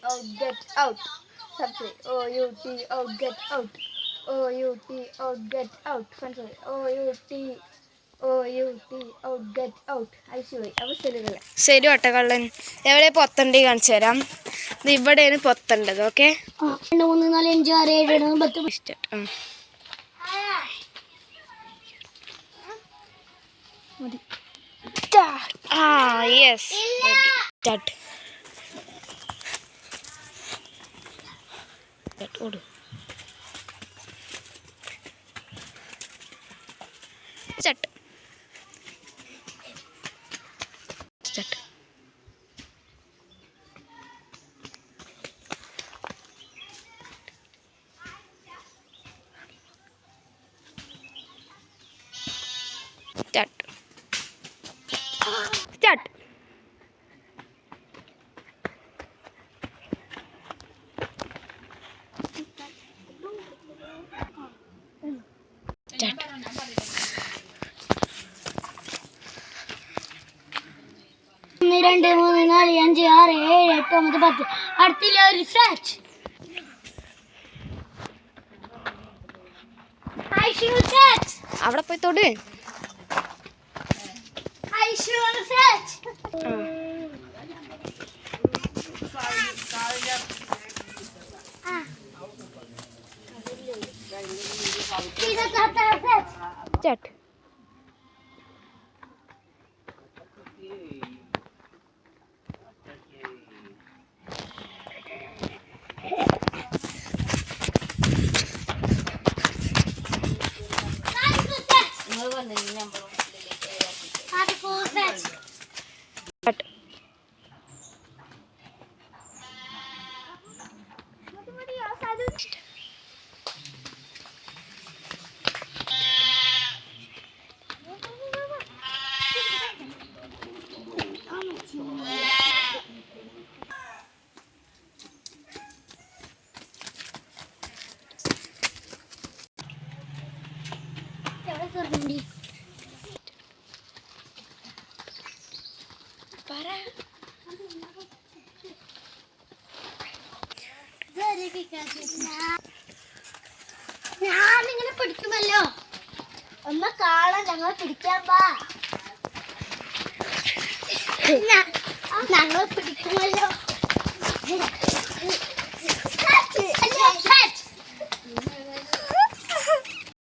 out, get out. Subway, O-U-T, out, get out. O-U-T, out, get out. Subway, O-U-T, out, get out. അയച്ചുപോയി. അപ്പോൾ ശരികളെ ശരി ഒട്ടക്കള്ളൻ. എവിടെ പൊത്തണ്ടി കാണിച്ചു തരാം. ഇത് ഇവിടെയാണ് പൊത്തേണ്ടത്. Okay, 2 3 4 5 6 7 8 10 yes start. ഓട്. സ്റ്റാർട്ട്. സ്റ്റാർട്ട്. സ്റ്റാർട്ട്. സ്റ്റാർട്ട്. രണ്ട് മൂന്ന് നാല് അഞ്ച് ആറ് ഏഴ് എട്ട് ഒമ്പത് 10. അടുത്തില്ല ഒരു സ്ട്രെച്ച്. അവിടെ പോയി തൊട്. സ്റ്റാർട്ട്. ഞാൻ നിങ്ങളെ പിടിക്കുമല്ലോ. ഒന്ന് കാണാൻ ഞങ്ങൾ പിടിക്കാൻ പാ. ഞങ്ങൾ പിടിക്കുമല്ലോ.